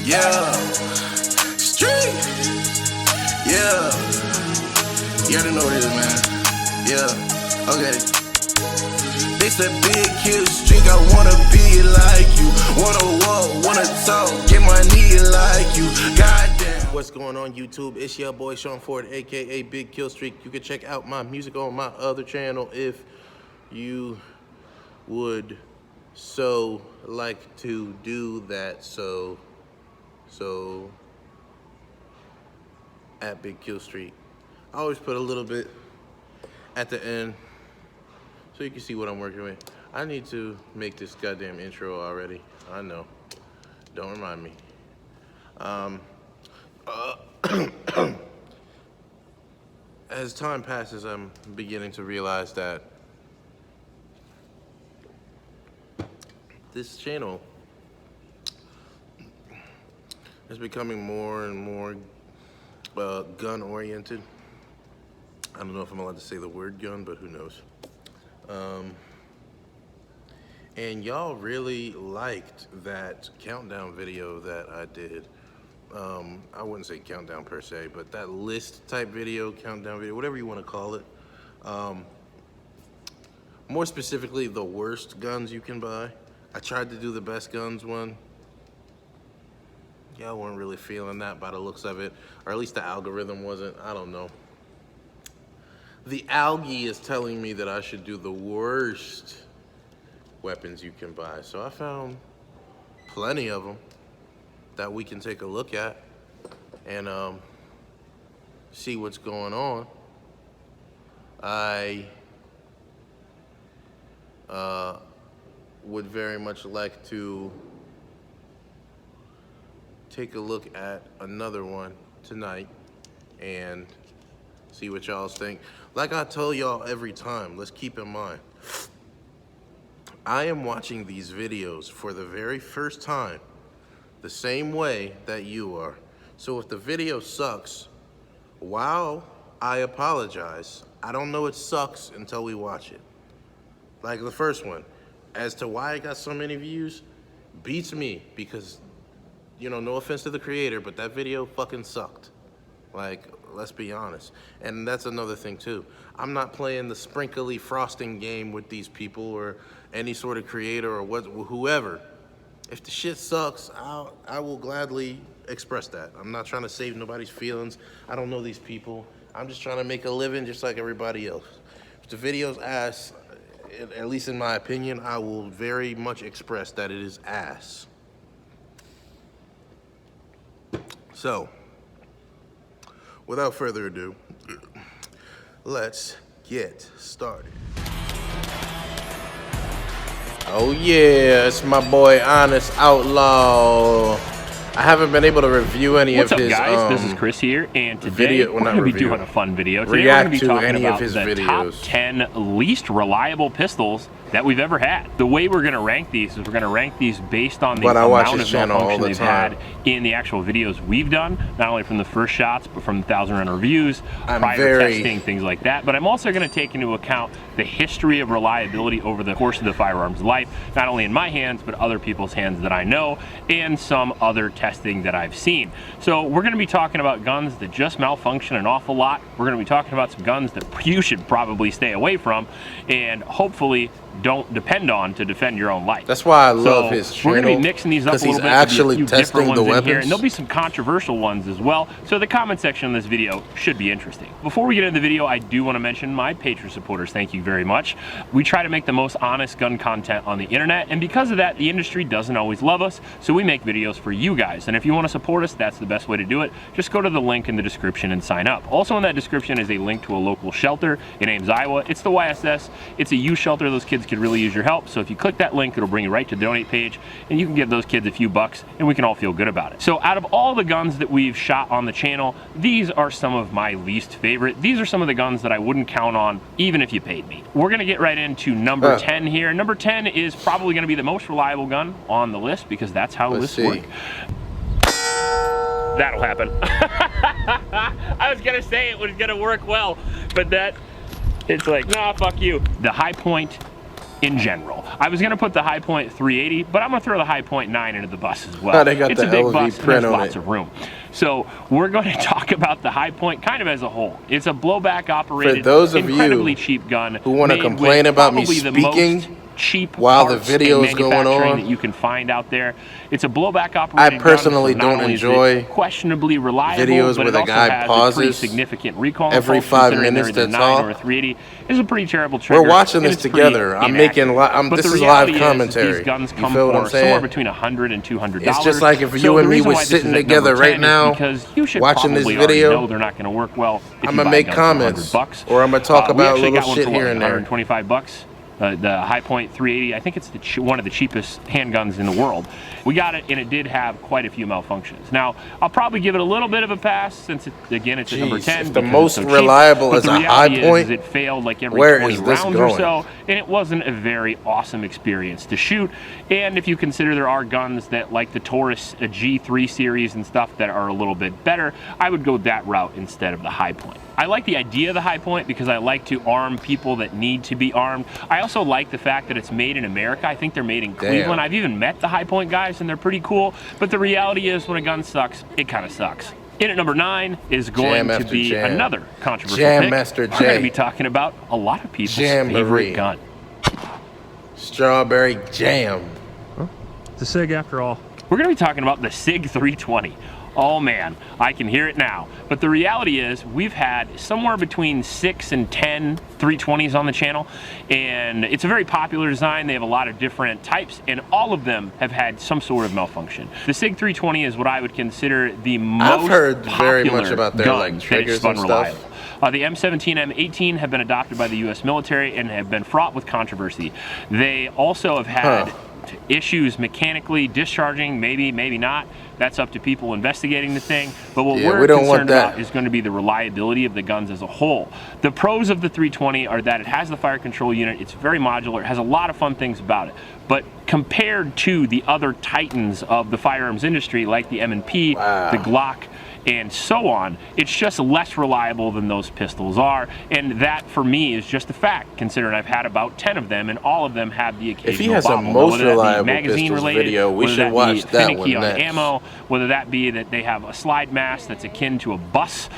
Yeah. Street. Yeah. You already know what it is, man. Yeah. Okay. They said big kill streak, I wanna be like you. Wanna walk, wanna talk, get my knee like you. Goddamn. What's going on, YouTube? It's your boy Sean Ford, aka Big Kill Streak. You can check out my music on my other channel if you would so like to do that. So at Big Kill Streak. I always put a little bit at the end so you can see what I'm working with. I need to make this goddamn intro already. I know. Don't remind me. As time passes, I'm beginning to realize that this channel is becoming more and more gun oriented. I don't know if I'm allowed to say the word gun, but who knows. And y'all really liked that countdown video that I did. I wouldn't say countdown per se, but that list type video, countdown video, whatever you want to call it. More specifically, the worst guns you can buy. I tried to do the best guns one. Y'all weren't really feeling that by the looks of it, or at least the algorithm wasn't. I don't know. The algae is telling me that I should do the worst weapons you can buy. So I found plenty of them that we can take a look at and see what's going on. I would very much like to take a look at another one tonight and see what y'all think. Like I tell y'all every time, let's keep in mind, I am watching these videos for the very first time the same way that you are. So if the video sucks, while I apologize, I don't know it sucks until we watch it. Like the first one, as to why it got so many views, beats me because, you know, no offense to the creator, but that video fucking sucked. Like, let's be honest. And that's another thing too. I'm not playing the sprinkly frosting game with these people or any sort of creator or whoever. If the shit sucks, I will gladly express that. I'm not trying to save nobody's feelings. I don't know these people. I'm just trying to make a living just like everybody else. If the video's ass, at least in my opinion, I will very much express that it is ass. So, without further ado, let's get started. Oh yeah, it's my boy Honest Outlaw. I haven't been able to review any of his What's up, guys? This is Chris here, and today we're going to be doing a fun video. Today we're going to be talking about the top 10 least reliable pistols that we've ever had. The way we're going to rank these is we're going to rank these based on the amount of malfunction they've had in the actual videos we've done, not only from the first shots, but from the 1,000 round reviews, prior testing, things like that. But I'm also going to take into account the history of reliability over the course of the firearm's life, not only in my hands, but other people's hands that I know, and some other testing that I've seen. So we're going to be talking about guns that just malfunction an awful lot. We're going to be talking about some guns that you should probably stay away from, and hopefully don't depend on to defend your own life. That's why I love his channel. We're going to be mixing these up a little bit. There'll be a few different ones in here, and there'll be some controversial ones as well. So the comment section of this video should be interesting. Before we get into the video, I do want to mention my Patreon supporters. Thank you very much. We try to make the most honest gun content on the internet, and because of that, the industry doesn't always love us, so we make videos for you guys. And if you want to support us, that's the best way to do it. Just go to the link in the description and sign up. Also in that description is a link to a local shelter in Ames, Iowa. It's the YSS. It's a youth shelter. Those kids could really use your help. So if you click that link, it'll bring you right to the donate page, and you can give those kids a few bucks, and we can all feel good about it. So out of all the guns that we've shot on the channel, these are some of my least favorite. These are some of the guns that I wouldn't count on even if you paid me. We're going to get right into number 10 here. Number 10 is probably going to be the most reliable gun on the list because that's how lists work. That'll happen. I was going to say it was going to work well, but it's like, nah, fuck you. The High Point in general. I was gonna put the High Point 380, but I'm gonna throw the High Point 9 into the bus as well. They got it's the a big LV bus and print there's on lots it. of room. So we're going to talk about the High Point kind of as a whole. It's a blowback operated, For those of incredibly you cheap gun who want to complain about me speaking cheap while the parts video and is going manufacturing on, that you can find out there. It's a blowback operated I personally gun, so not don't only is enjoy it questionably reliable, videos but where it the also guy has a pauses pretty significant recoil every impulse, 5 considering minutes they're to either 9 talk. or a 380 is a pretty terrible trigger. We're watching and this it's pretty together. I'm inaccurate. making But this the is reality live commentary. These guns You come feel what for I'm saying? somewhere between $100 and $200. It's just like if So you and the me reason were why this sitting is at together number right 10 now, is because you should watching this probably already video, know they're not going to work well if I'm you gonna buy make guns for comments, $100. or I'm gonna talk about we actually little got one shit for here and there. $125. The High Point 380, I think it's one of the cheapest handguns in the world. We got it, and it did have quite a few malfunctions. Now, I'll probably give it a little bit of a pass since, again, it's at number 10. If the because most it's so cheap. reliable But is the a High reality Point, is it failed like every where 20 is this rounds going? or so, and it wasn't a very awesome experience to shoot. And if you consider there are guns that, like the Taurus G3 series and stuff, that are a little bit better, I would go that route instead of the High Point. I like the idea of the High Point because I like to arm people that need to be armed. I also like the fact that it's made in America. I think they're made in Cleveland. I've even met the High Point guys, and they're pretty cool. But the reality is, when a gun sucks, it kind of sucks. In at number 9 is going to be another controversial pick. Master J. We're going to be talking about a lot of people's favorite gun. Strawberry Jam. Well, it's a SIG after all. We're going to be talking about the SIG 320. Oh man, I can hear it now. But the reality is, we've had somewhere between 6 and 10 320s on the channel, and it's a very popular design. They have a lot of different types, and all of them have had some sort of malfunction. The SIG 320 is what I would consider the most I've heard very popular much about their gun like triggers that is and reliable. stuff. The M17, M18 have been adopted by the U.S. military and have been fraught with controversy. They also have had issues mechanically discharging, maybe not. That's up to people investigating the thing. But what we're concerned about is going to be the reliability of the guns as a whole. The pros of the 320 are that it has the fire control unit. It's very modular. It has a lot of fun things about it. But compared to the other titans of the firearms industry, like the M&P, the Glock, and so on, it's just less reliable than those pistols are, and that for me is just a fact, considering I've had about 10 of them, and all of them have the occasional If he has bobble, a most reliable magazine pistols related, video, we should watch that one next. ammo, whether that be that they have a slide mast that's akin to a bus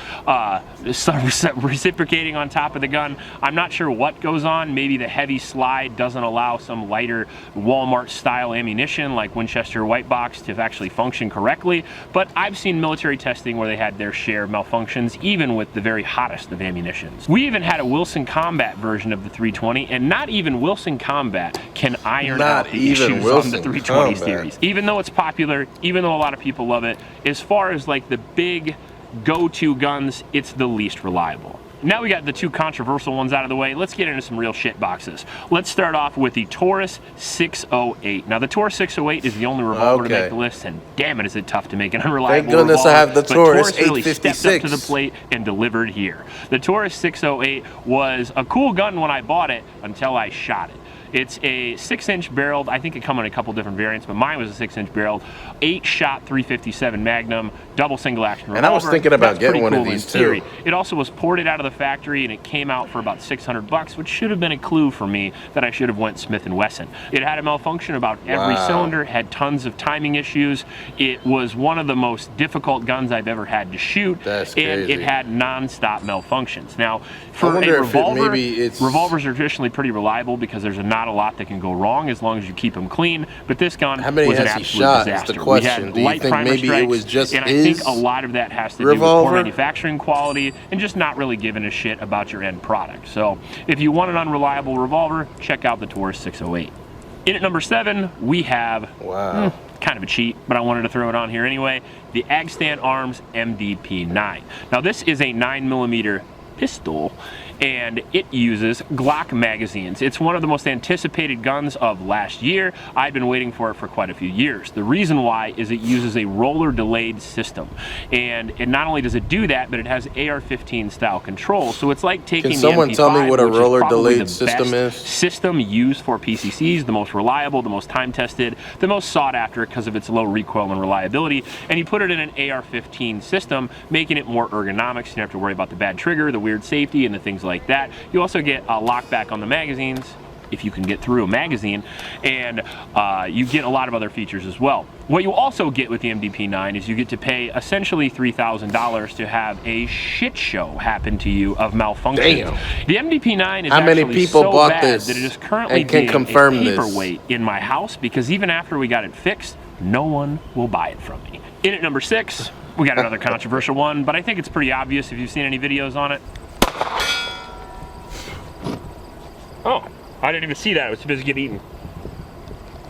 reciprocating on top of the gun. I'm not sure what goes on. Maybe the heavy slide doesn't allow some lighter Walmart style ammunition like Winchester White Box to actually function correctly, but I've seen military testing where they had their share of malfunctions, even with the very hottest of ammunitions. We even had a Wilson Combat version of the 320, and not even Wilson Combat can iron out the issues on the 320 series. Even though it's popular, even though a lot of people love it, as far as like the big go-to guns, it's the least reliable. Now we got the two controversial ones out of the way. Let's get into some real shit boxes. Let's start off with the Taurus 608. Now the Taurus 608 is the only revolver to make the list, and damn it is it tough to make an unreliable revolver. Thank goodness I have the Taurus really 856. stepped up to the plate and delivered here. The Taurus 608 was a cool gun when I bought it until I shot it. It's a 6-inch barreled, I think it come in a couple different variants, but mine was a 6-inch barreled, 8-shot 357 Magnum, double single action revolver. And I was thinking about getting one of these too. It also was ported out of the factory, and it came out for about $600, which should have been a clue for me that I should have went Smith & Wesson. It had a malfunction about every cylinder, had tons of timing issues. It was one of the most difficult guns I've ever had to shoot. That's and crazy. it had non-stop malfunctions. Now, for a revolver, revolvers are traditionally pretty reliable because there's not a lot that can go wrong as long as you keep them clean. But this gun was an absolute disaster. The question. We had light primer maybe strikes, it was just and I think a lot of that has to do with poor manufacturing quality and just not really giving a shit about your end product. So if you want an unreliable revolver, check out the Taurus 608. In at number 7, we have kind of a cheat, but I wanted to throw it on here anyway, the Agstan Arms MDP9. Now this is a 9mm pistol, and it uses Glock magazines. It's one of the most anticipated guns of last year. I've been waiting for it for quite a few years. The reason why is it uses a roller delayed system, and it not only does it do that, but it has AR-15 style control. So it's like taking Can someone the MP5, tell me what a roller delayed the system is? System used for PCCs, the most reliable, the most time tested, the most sought after because of its low recoil and reliability, and you put it in an AR-15 system, making it more ergonomic, so you don't have to worry about the bad trigger, the weird safety, and the things like that. You also get a lockback on the magazines, if you can get through a magazine, and you get a lot of other features as well. What you also get with the MDP9 is you get to pay essentially $3,000 to have a shit show happen to you of malfunctions. Damn. The MDP9 is How many actually people so bought bad this that it is currently and can being confirm a this? paperweight in my house, because even after we got it fixed, no one will buy it from me. In at number 6, we got another controversial one, but I think it's pretty obvious if you've seen any videos on it. Oh, I didn't even see that. I was too busy getting eaten.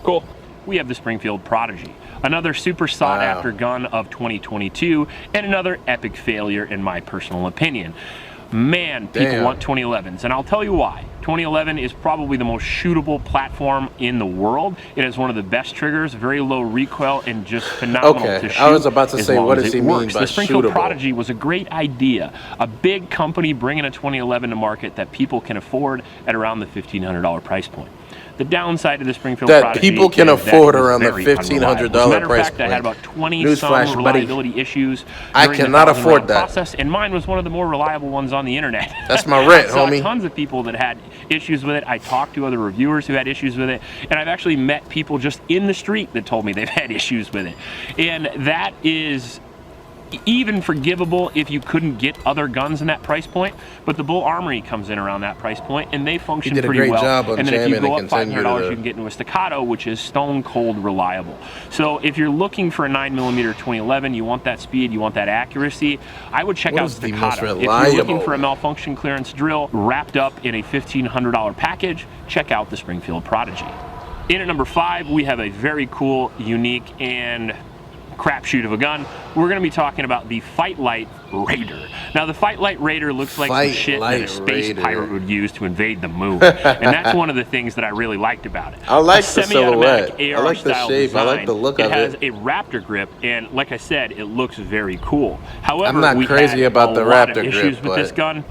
Cool. We have the Springfield Prodigy, another super sought after gun of 2022, and another epic failure in my personal opinion. Man, people want 2011s, and I'll tell you why. 2011 is probably the most shootable platform in the world. It has one of the best triggers, very low recoil, and just phenomenal to shoot. I was about to say, what does he mean by the Springfield shootable? Prodigy was a great idea. A big company bringing a 2011 to market that people can afford at around the $1,500 price point. The downside of the Springfield Prodigy people can is that afford it was around the very $1,500 unreliable. As a matter of price fact, I had about 20 Newsflash, some buddy. reliability issues. I during the cannot 1,000 afford round that. process, and mine was one of the more reliable ones on the internet. That's my rent, I saw homie. tons of people that had issues with it. I talked to other reviewers who had issues with it, and I've actually met people just in the street that told me they've had issues with it. And that is even forgivable if you couldn't get other guns in that price point, but the Bull Armory comes in around that price point, and they function did a pretty great well. job on And then if you jamming go and up continue $500, to- you can get into a Staccato, which is stone cold reliable. So if you're looking for a 9mm 2011, you want that speed, you want that accuracy, I would check What out is the most Staccato. If you're looking reliable? for a malfunction clearance drill wrapped up in a $1,500 package, check out the Springfield Prodigy. In at number 5, we have a very cool, unique, and crapshoot of a gun. We're going to be talking about the Fight Light Raider. Now, the Fight Light Raider looks like some shit that a space pirate would use to invade the moon, and that's one of the things that I really liked about it. I like a the silhouette. semi-automatic I like the AR-style shape. I like the design. look it of has it. a Raptor grip, and like I said, it looks very cool. However, I'm not we crazy had about the a lot of Raptor issues grip, with this but- gun.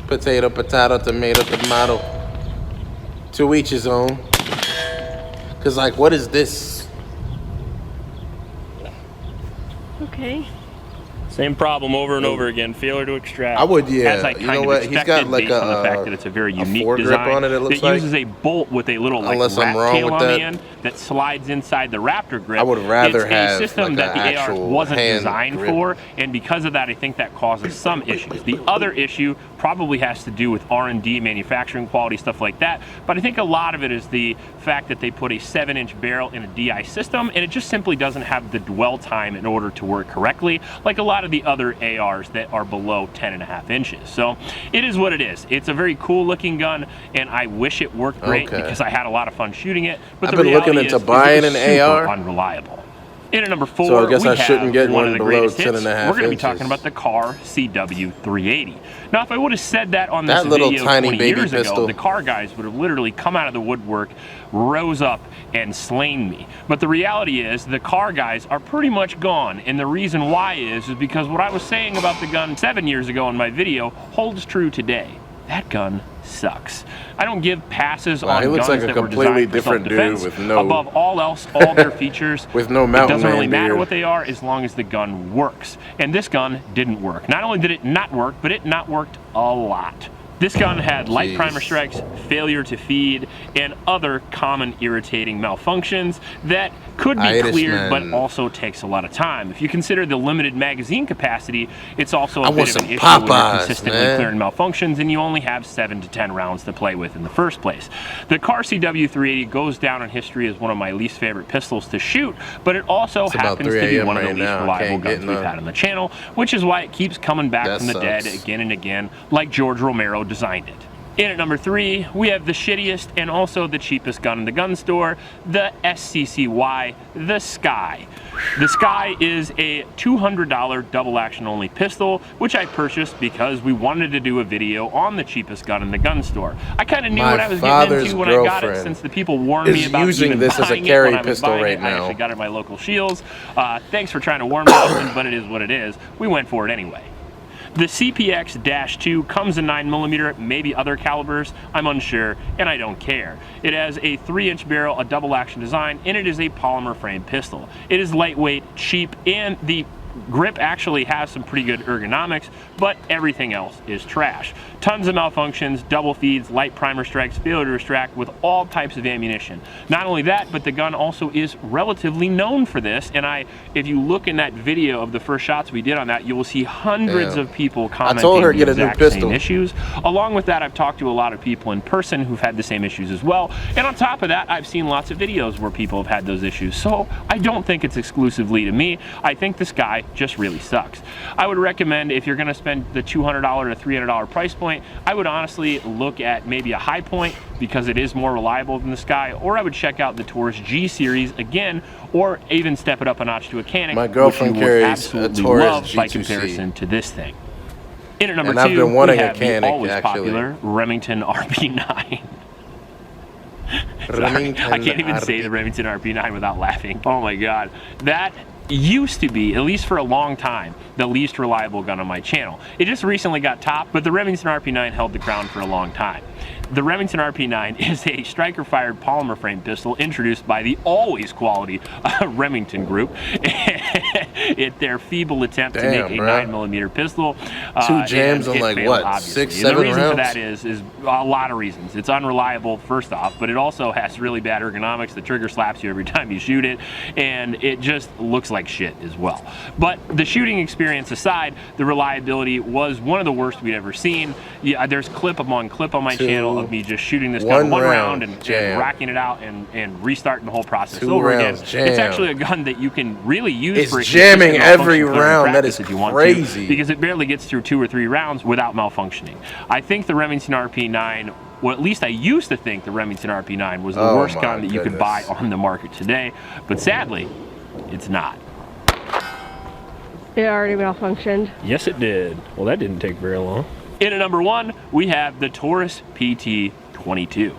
Potato, potato, tomato, tomato. To each his own. Cause like, what is this? Okay. Same problem over and over again. Failure to extract. I would, yeah. As I You kind know of what? He's expected, got like based on the a, fact that it's a very unique foregrip design on it, it looks that like. uses a bolt with a little like Unless rat I'm wrong tail with on that. the end that slides inside the Raptor grip. I would rather it's have, a system like, that an the AR actual wasn't hand designed grip. for, and because of that, I think that causes some issues. The other issue probably has to do with R&D, manufacturing quality, stuff like that. But I think a lot of it is the fact that they put a 7-inch barrel in a DI system, and it just simply doesn't have the dwell time in order to work correctly, like a lot of the other ARs that are below 10.5 inches. So it is what it is. It's a very cool looking gun, and I wish it worked great because I had a lot of fun shooting it. But I've the been looking reality into is buying it was an super AR. unreliable. In at number 4, So I guess we I shouldn't have get one one of the below greatest hits. 10.5 We're going to be inches. talking about the Car CW380. Now, if I would have said that on this That little video tiny 20 baby years ago, pistol. the car guys would have literally come out of the woodwork, rose up, and slain me. But the reality is, the car guys are pretty much gone, and the reason why is because what I was saying about the gun 7 years ago in my video holds true today. That gun sucks. I don't give passes Wow, on he looks guns like a that were completely designed for different dude self-defense. with no- Above all else, all their features. With no It mountain doesn't really man matter beard. what they are as long as the gun works. And this gun didn't work. Not only did it not work, but it not worked a lot. This gun had light Jeez. primer strikes, failure to feed, and other common irritating malfunctions that could be cleared, but also takes a lot of time. If you consider the limited magazine capacity, it's also a bit of an issue when you're Popeyes, consistently man. clearing malfunctions and you only have 7 to 10 rounds to play with in the first place. The Car CW380 goes down in history as one of my least favorite pistols to shoot, but it also It's about happens 3 to be a.m. one of the right least now. I reliable can't get guns we've none. had on the channel, which is why it keeps coming back That from the dead sucks. again and again, like George Romero designed it. In at number 3, we have the shittiest and also the cheapest gun in the gun store, the SCCY, the Sky. The Sky is a $200 double action only pistol, which I purchased because we wanted to do a video on the cheapest gun in the gun store. I kind of knew My what I was getting father's into when I got it, girlfriend since the people warned me is about using even this as a buying it carry when I was pistol buying right it. I now. actually got it at my local Shields. Thanks for trying to warn me, husband, but it is what it is. We went for it anyway. The CPX-2 comes in 9mm, maybe other calibers, I'm unsure, and I don't care. It has a 3-inch barrel, a double action design, and it is a polymer frame pistol. It is lightweight, cheap, and the grip actually has some pretty good ergonomics, but everything else is trash. Tons of malfunctions, double feeds, light primer strikes, failure to extract with all types of ammunition. Not only that, but the gun also is relatively known for this, and if you look in that video of the first shots we did on that, you will see hundreds of people commenting the exact same issues. Along with that, I've talked to a lot of people in person who've had the same issues as well, and on top of that, I've seen lots of videos where people have had those issues, so I don't think it's exclusively to me. I think this guy just really sucks. I would recommend, if you're gonna spend the $200 to $300 price point, I would honestly look at maybe a high point because it is more reliable than this guy, or I would check out the Taurus G series again, or even step it up a notch to a Canic. My girlfriend carries a Taurus G2C by comparison to this thing. In at number and I've 2, been wanting we have a Canic, the always actually. popular Remington RP9. I can't even say the Remington RP9 without laughing. Oh my god. That used to be, at least for a long time, the least reliable gun on my channel. It just recently got topped, but the Remington RP9 held the crown for a long time. The Remington RP9 is a striker-fired polymer frame pistol introduced by the always quality Remington Group. It's their feeble attempt to make a 9mm pistol. 2 jams on like what, obviously. 6, 7 rounds? The reason for that is a lot of reasons. It's unreliable, first off, but it also has really bad ergonomics. The trigger slaps you every time you shoot it, and it just looks like shit as well. But the shooting experience aside, the reliability was one of the worst we'd ever seen. Yeah, there's clip upon clip on my channel of me just shooting this gun one round and racking it out and restarting the whole process over again. It's actually a gun that you can really use for jamming every round. That is crazy because it barely gets through 2 or 3 rounds without malfunctioning. I think the Remington RP9, well, at least I used to think the Remington RP9 was the worst gun that you could buy on the market today, but sadly, it's not. It already malfunctioned. Yes, it did. Well, that didn't take very long. In at number 1, we have the Taurus PT22.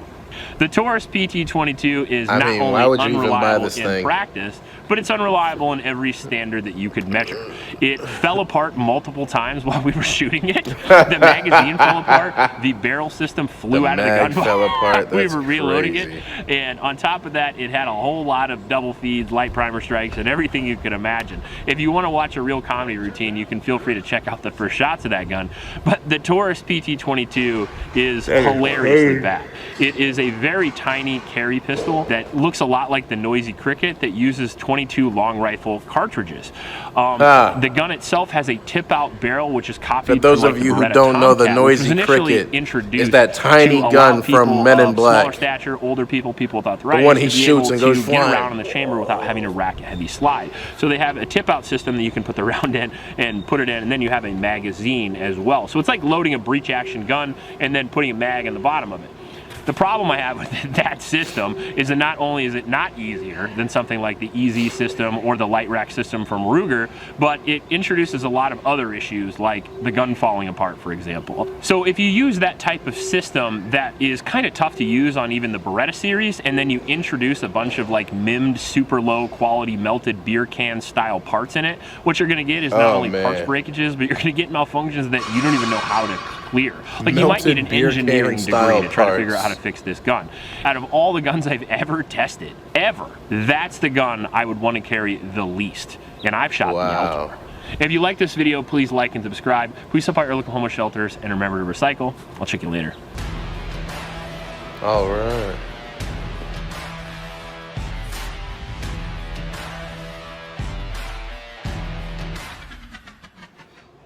The Taurus PT22 is not only unreliable in practice, but it's unreliable in every standard that you could measure. It fell apart multiple times while we were shooting it. The magazine fell apart. The barrel system flew out of the gun fell apart. we were reloading it. And on top of that, it had a whole lot of double feeds, light primer strikes, and everything you could imagine. If you want to watch a real comedy routine, you can feel free to check out the first shots of that gun. But the Taurus PT22 is hilariously bad. It is a very tiny carry pistol that looks a lot like the Noisy Cricket that uses 22 long rifle cartridges. The gun itself has a tip-out barrel, which is copied. For those of you who don't know, the Noisy Cricket is that tiny gun from Men in Black. Smaller stature, older people with arthritis, the one he shoots and goes flying. Get around in the chamber without having to rack a heavy slide. So they have a tip-out system that you can put the round in and put it in, and then you have a magazine as well. So it's like loading a breech-action gun and then putting a mag in the bottom of it. The problem I have with that system is that not only is it not easier than something like the EZ system or the light rack system from Ruger, but it introduces a lot of other issues like the gun falling apart, for example. So if you use that type of system that is kind of tough to use on even the Beretta series, and then you introduce a bunch of like MIM'd super low quality melted beer can style parts in it, what you're gonna get is not only parts breakages, but you're gonna get malfunctions that you don't even know how to clear. Like you might need an engineering degree to try to figure out how to fix this gun. Out of all the guns I've ever tested, that's the gun I would want to carry the least. And I've shot in the outdoor. If you like this video, please like and subscribe. Please support your local homeless shelters and remember to recycle. I'll check you later. All right.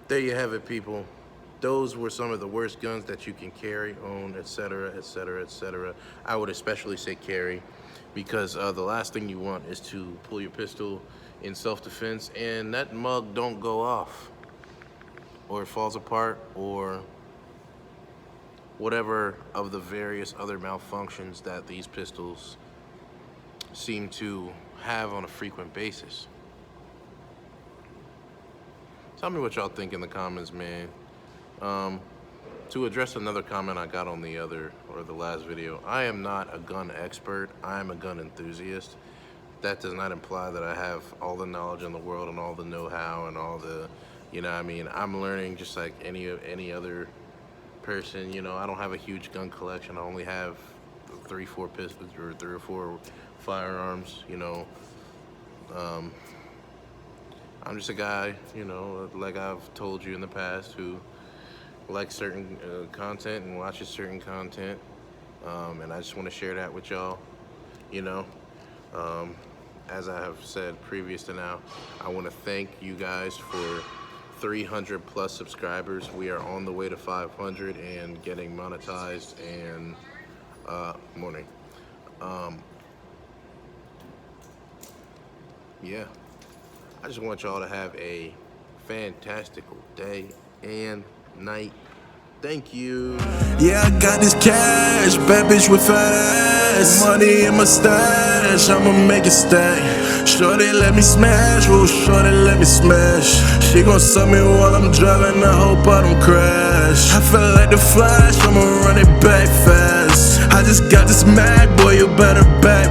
There you have it, people. Those were some of the worst guns that you can carry, own, etc., etc., etc. I would especially say carry, because the last thing you want is to pull your pistol in self-defense and that mug don't go off, or it falls apart, or whatever of the various other malfunctions that these pistols seem to have on a frequent basis. Tell me what y'all think in the comments, man. To address another comment I got on the last video, I am not a gun expert. I am a gun enthusiast. That does not imply that I have all the knowledge in the world and all the know-how and all the, you know what I mean? I'm learning just like any other person. You know, I don't have a huge gun collection. I only have 3-4 pistols or 3 or 4 firearms, you know. I'm just a guy, you know, like I've told you in the past, who likes certain content and watches certain content, and I just want to share that with y'all, you know. As I have said previous to now, I want to thank you guys for 300 plus subscribers. We are on the way to 500 and getting monetized and morning. Yeah, I just want y'all to have a fantastical day and night. Thank you. Yeah, I got this cash, bad bitch with fat ass. Money in my stash, I'ma make it stack. Shorty let me smash, oh shorty let me smash. She gon' suck me while I'm driving, I hope I don't crash. I feel like the Flash, I'ma run it back fast. I just got this Mac, boy, you better back.